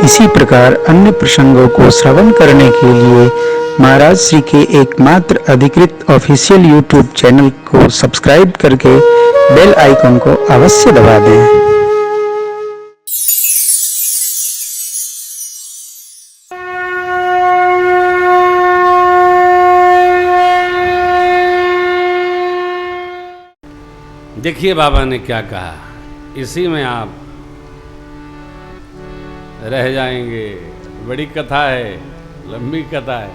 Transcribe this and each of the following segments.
इसी प्रकार अन्य प्रसंगों को श्रवण करने के लिए महाराज श्री के एकमात्र अधिकृत ऑफिशियल यूट्यूब चैनल को सब्सक्राइब करके बेल आइकन को अवश्य दबा दें। देखिए बाबा ने क्या कहा, इसी में आप रह जाएंगे। बड़ी कथा है, लंबी कथा है।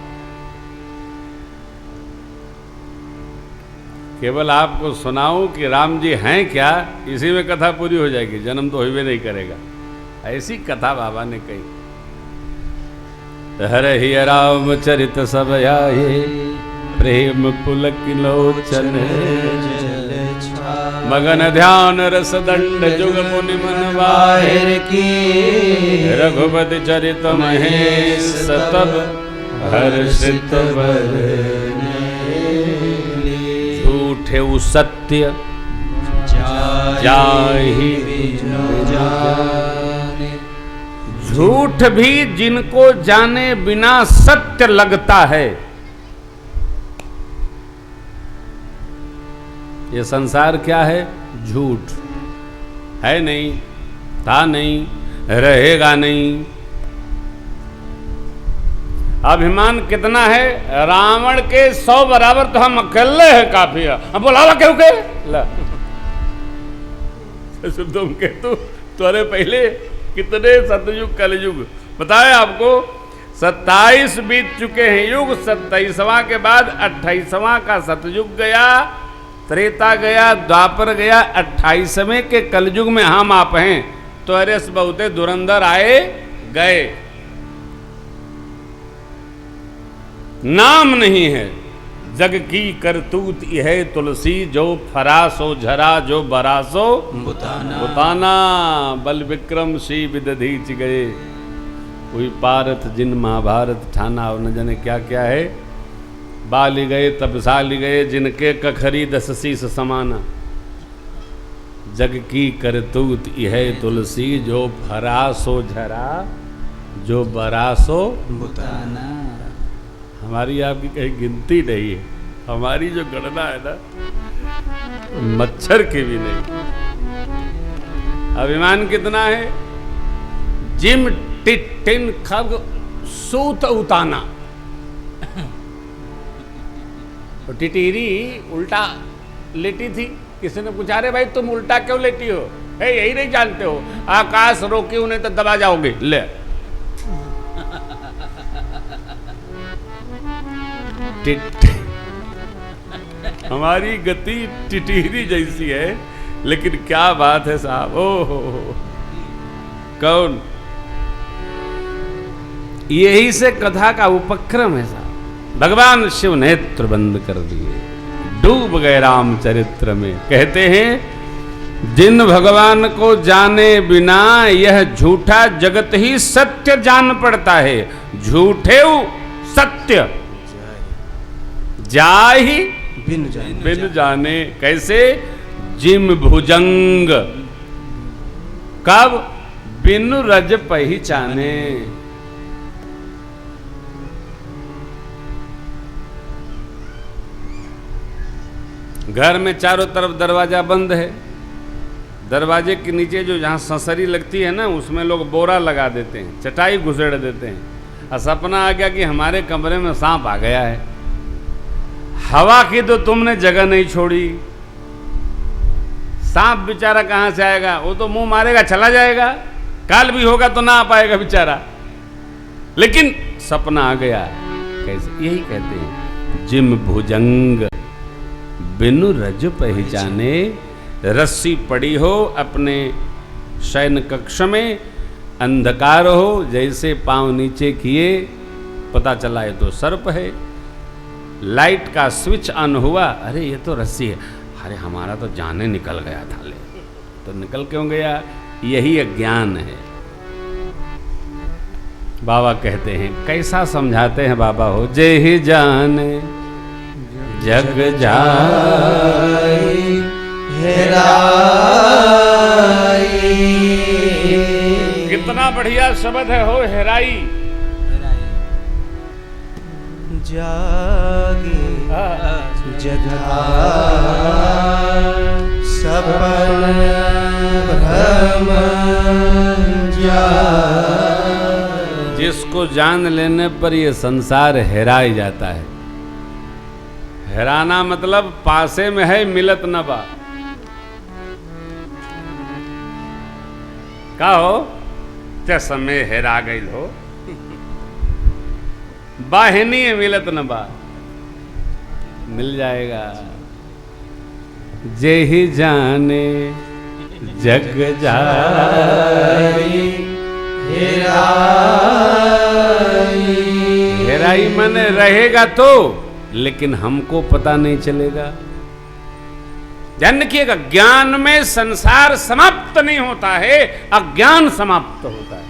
केवल आपको सुनाऊं कि राम जी हैं क्या, इसी में कथा पूरी हो जाएगी, जन्म तो होइबे नहीं करेगा। ऐसी कथा बाबा ने कही। हरहि रामचरित सब आए, प्रेम पुलक लोचन मगन ध्यान रस दंड जुग मुनि मन बाहिर की, रघुपति चरित महेश तब हर्षित बरने, झूठे सत्य जाहि बिनु जाने। झूठ भी जिनको जाने बिना सत्य लगता है। ये संसार क्या है? झूठ है, नहीं था, नहीं रहेगा नहीं। अभिमान कितना है? रावण के 100 बराबर तो हम अकेले हैं, काफी है। अब बोला क्यों के तुम के तुम्हारे पहले कितने सतयुग कलयुग बताए आपको। 27 बीत चुके हैं युग। 27वां के बाद 28वां का सतयुग गया, त्रेता गया, द्वापर गया, 28वें के कलयुग में हम आप हैं। तो अरे बहुते धुरंधर आए गए, नाम नहीं है। जग की करतूत यह तुलसी, जो फरासो झरा जो बरासो बुताना। बल विक्रम सी विदधीच गए, कोई पारथ जिन महाभारत ठाना। और न जाने क्या क्या है। बाली गए तब साली गए, जिनके कखरी 10 शीस समाना। जग की करतूत यह तुलसी, जो फरासो झरा जो बरासो बुताना। हमारी आपकी कहीं गिनती नहीं है। हमारी जो गणना है ना, मच्छर की भी नहीं। अभिमान कितना है? जिम टिटिन खग सूत उताना। तो टिटीरी उल्टा लेटी थी। किसी ने पूछा, रे भाई तुम उल्टा क्यों लेटी हो? है यही नहीं जानते हो? आकाश रोके उन्हें तो दबा जाओगे। ले हमारी गति टिटीरी जैसी है। लेकिन क्या बात है साहब, ओहो कौन? यही से कथा का उपक्रम है साहब। भगवान शिव नेत्र बंद कर दिए, डूब गए रामचरित्र में। कहते हैं, जिन भगवान को जाने बिना यह झूठा जगत ही सत्य जान पड़ता है। झूठे सत्य जाहि बिन जाने। कैसे? जिम भुजंग कब बिनु रज पहचाने। घर में चारों तरफ दरवाजा बंद है। दरवाजे के नीचे जो जहाँ ससरी लगती है ना, उसमें लोग बोरा लगा देते हैं, चटाई घुसेड़ देते हैं। और सपना आ गया कि हमारे कमरे में सांप आ गया है। हवा की तो तुमने जगह नहीं छोड़ी। सांप बेचारा कहाँ से आएगा? वो तो मुंह मारेगा चला जाएगा। काल भी होगा तो ना आ पाएगा बेचारा। लेकिन सपना आ गया। कैसे? यही कहते हैं, जिम भुजंग बिनु रज पहचाने। रस्सी पड़ी हो अपने शयन कक्ष में, अंधकार हो, जैसे पांव नीचे किए पता चला ये तो सर्प है। लाइट का स्विच ऑन हुआ, अरे ये तो रस्सी है। अरे हमारा तो जाने निकल गया था। ले तो निकल क्यों गया? यही अज्ञान है। बाबा कहते हैं, कैसा समझाते हैं बाबा हो। जय ही जाने जग जाई हेराई। कितना बढ़िया शब्द है हो हेराई। जागे जगहा सपन भ्रम जागे। जिसको जान लेने पर ये संसार हेराई जाता है। हेराना मतलब पासे में है मिलत न बा। का हो ते समय हेरा गई हो बाहिनी मिलत न बा। मिल जाएगा जे ही जाने जग जाई। हेराई माने रहेगा तो, लेकिन हमको पता नहीं चलेगा। ध्यान रखिएगा, ज्ञान में संसार समाप्त नहीं होता है, अज्ञान समाप्त होता है।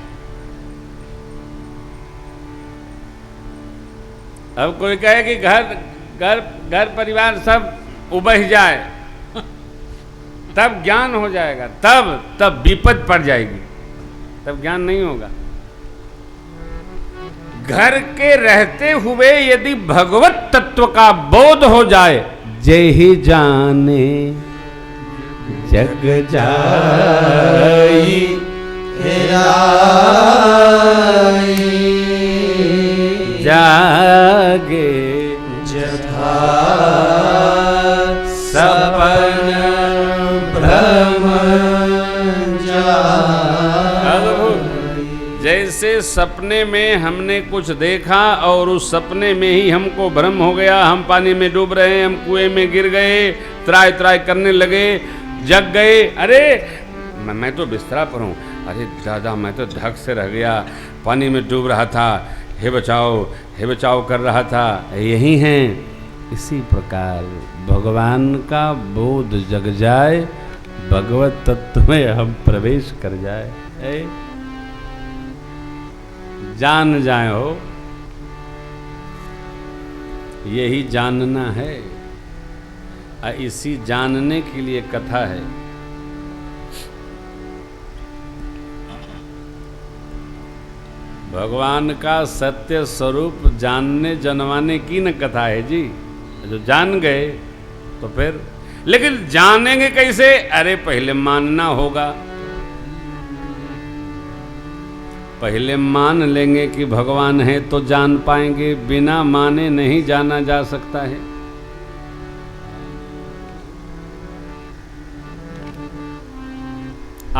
अब कोई कहे कि घर परिवार सब उबह जाए तब ज्ञान हो जाएगा, तब विपद पड़ जाएगी, तब ज्ञान नहीं होगा। घर के रहते हुए यदि भगवत तत्व का बोध हो जाए, जय ही जाने जग जाई जागे जथा सपन भ्रम जागे। जैसे सपने में हमने कुछ देखा और उस सपने में ही हमको भ्रम हो गया, हम पानी में डूब रहे हैं, हम कुएं में गिर गए, त्राय त्राय करने लगे, जग गए। अरे मैं तो बिस्तरा पर हूँ, अरे दादा मैं तो धक से रह गया, पानी में डूब रहा था, हे बचाओ कर रहा था। यही हैं। इसी प्रकार भगवान का बोध जग जाए, भगवत तत्व में हम प्रवेश कर जाए, जान जाए हो, यही जानना है। इसी जानने के लिए कथा है। भगवान का सत्य स्वरूप जानने जनवाने की न कथा है जी। जो जान गए तो फिर, लेकिन जानेंगे कैसे? अरे पहले मानना होगा। पहले मान लेंगे कि भगवान है तो जान पाएंगे, बिना माने नहीं जाना जा सकता है।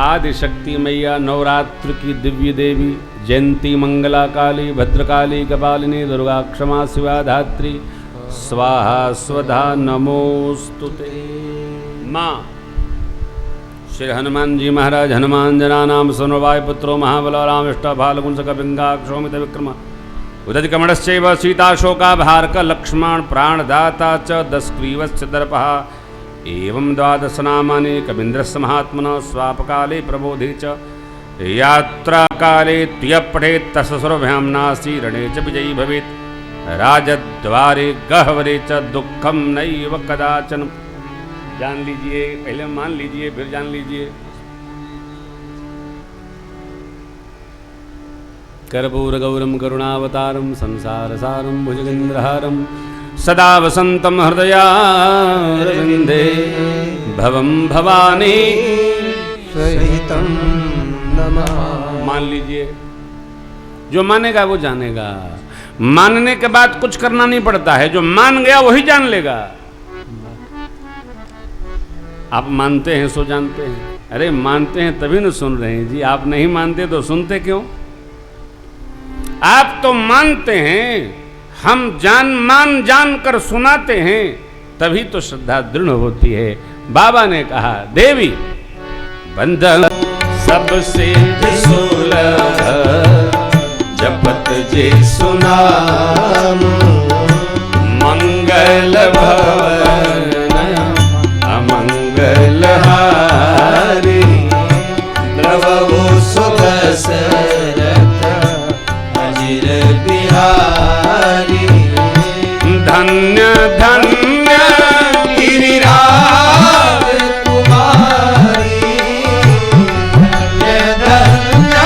आदि शक्ति मैया नवरात्र की दिव्य देवी, जयंती मंगला काली भद्रकाली कपालिनी दुर्गा क्षमा शिवा धात्री स्वाहा स्वधा नमोस्तुते। माँ श्री हनुमान जी महाराज हनुमान जना नाम सुनवाय पुत्रो महाबल रामिष्ट भालगुंस कपिंगाक्षोमित विक्रम उदति कमणश्चैव सीताशोका भारक लक्ष्मण प्राणदाता च दशग्रीवश्च दर्पः एवं द्वादश नामानि कवीन्द्रस्य महात्मनः स्वापकाले प्रबोधे च यात्रा काले त्य पठेत् तस्य सर्वभ्यां नास्ति रणे च विजयी भवेत् राजद्वारे गह्वरे च दुःखं नैव कदाचन। जान लीजिए, पहले मान लीजिए फिर जान लीजिए। कर्पूरगौरं करुणावतारं संसारसारं भुजगेन्द्रहारं सदा वसन्तं हृदयारविन्दे भवं भवानी सहितं नमामि। मान लीजिए, जो मानेगा वो जानेगा। मानने के बाद कुछ करना नहीं पड़ता है, जो मान गया वही जान लेगा। आप मानते हैं सो जानते हैं। अरे मानते हैं तभी न सुन रहे हैं जी। आप नहीं मानते तो सुनते क्यों? आप तो मानते हैं, हम जान कर सुनाते हैं, तभी तो श्रद्धा दृढ़ होती है। बाबा ने कहा, देवी बंधन सबसे सुलभ जपत जे सुनाम मंगल भवन अमंगल हारी द्रवहु सुदशरथ अजिर बिहारी। धन्य धन्य गिरिराज कुमारी, धन्य धन्य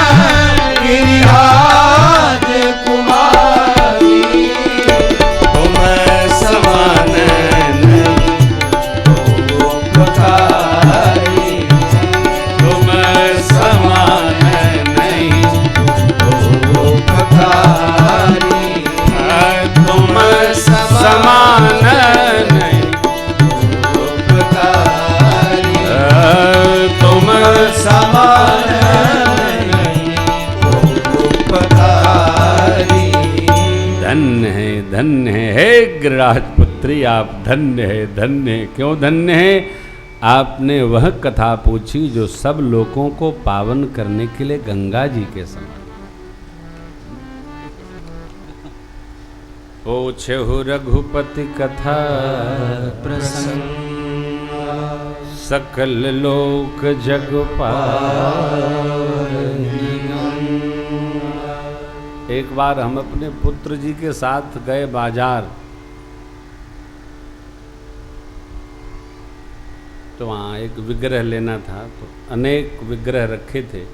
धन्य है। हे गिरिराज पुत्री, आप धन्य है, धन्य है। क्यों धन्य है? आपने वह कथा पूछी जो सब लोगों को पावन करने के लिए गंगा जी के समान। पूछहु रघुपति कथा प्रसंग सकल लोक जग पावनी। एक बार हम अपने पुत्र जी के साथ गए बाजार, तो वहाँ एक विग्रह लेना था, तो अनेक विग्रह रखे थे।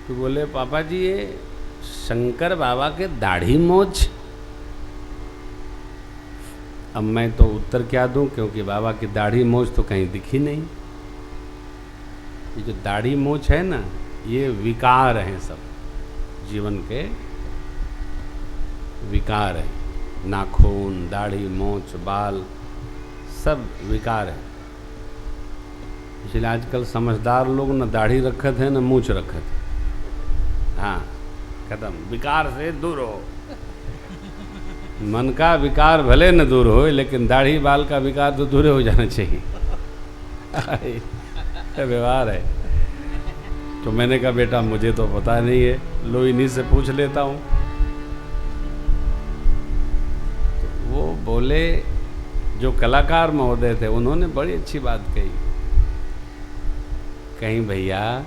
तो बोले पापा जी ये शंकर बाबा के दाढ़ी मोछ। अब मैं तो उत्तर क्या दूं, क्योंकि बाबा की दाढ़ी मोछ तो कहीं दिखी नहीं। ये जो दाढ़ी मोछ है ना, ये विकार हैं, सब जीवन के विकार हैं। नाखून, दाढ़ी, मोछ, बाल सब विकार है। इसलिए आजकल समझदार लोग न दाढ़ी रखत है न मूछ रखत है। हाँ, खत्म, विकार से दूर हो। मन का विकार भले न दूर हो, लेकिन दाढ़ी बाल का विकार तो दूर हो जाना चाहिए। व्यवहार है। तो मैंने कहा बेटा मुझे तो पता नहीं है, लो इन्हीं से पूछ लेता हूँ। तो वो बोले, जो कलाकार महोदय थे उन्होंने बड़ी अच्छी बात कही। कहीं भैया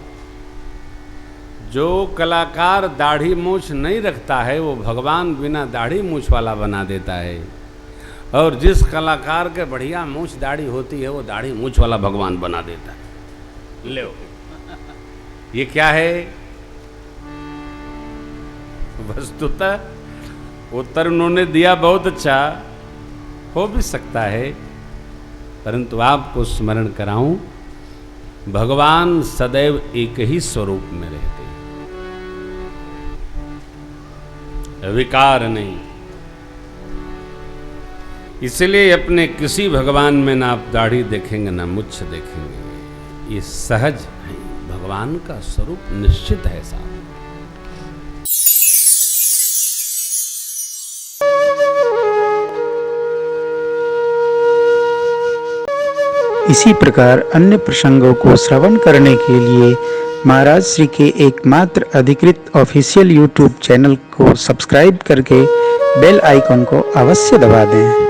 जो कलाकार दाढ़ी मूछ नहीं रखता है वो भगवान बिना दाढ़ी मूछ वाला बना देता है, और जिस कलाकार के बढ़िया मूछ दाढ़ी होती है वो दाढ़ी मूछ वाला भगवान बना देता है। ले ये क्या है? वस्तुतः उत्तर उन्होंने दिया बहुत अच्छा, हो भी सकता है, परंतु आपको स्मरण कराऊं, भगवान सदैव एक ही स्वरूप में रहते हैं, विकार नहीं। इसलिए अपने किसी भगवान में ना आप दाढ़ी देखेंगे ना मुछ देखेंगे, ये सहज है। भगवान का स्वरूप निश्चित है साहब। इसी प्रकार अन्य प्रसंगों को श्रवण करने के लिए महाराज श्री के एकमात्र अधिकृत ऑफिशियल यूट्यूब चैनल को सब्सक्राइब करके बेल आइकन को अवश्य दबा दें।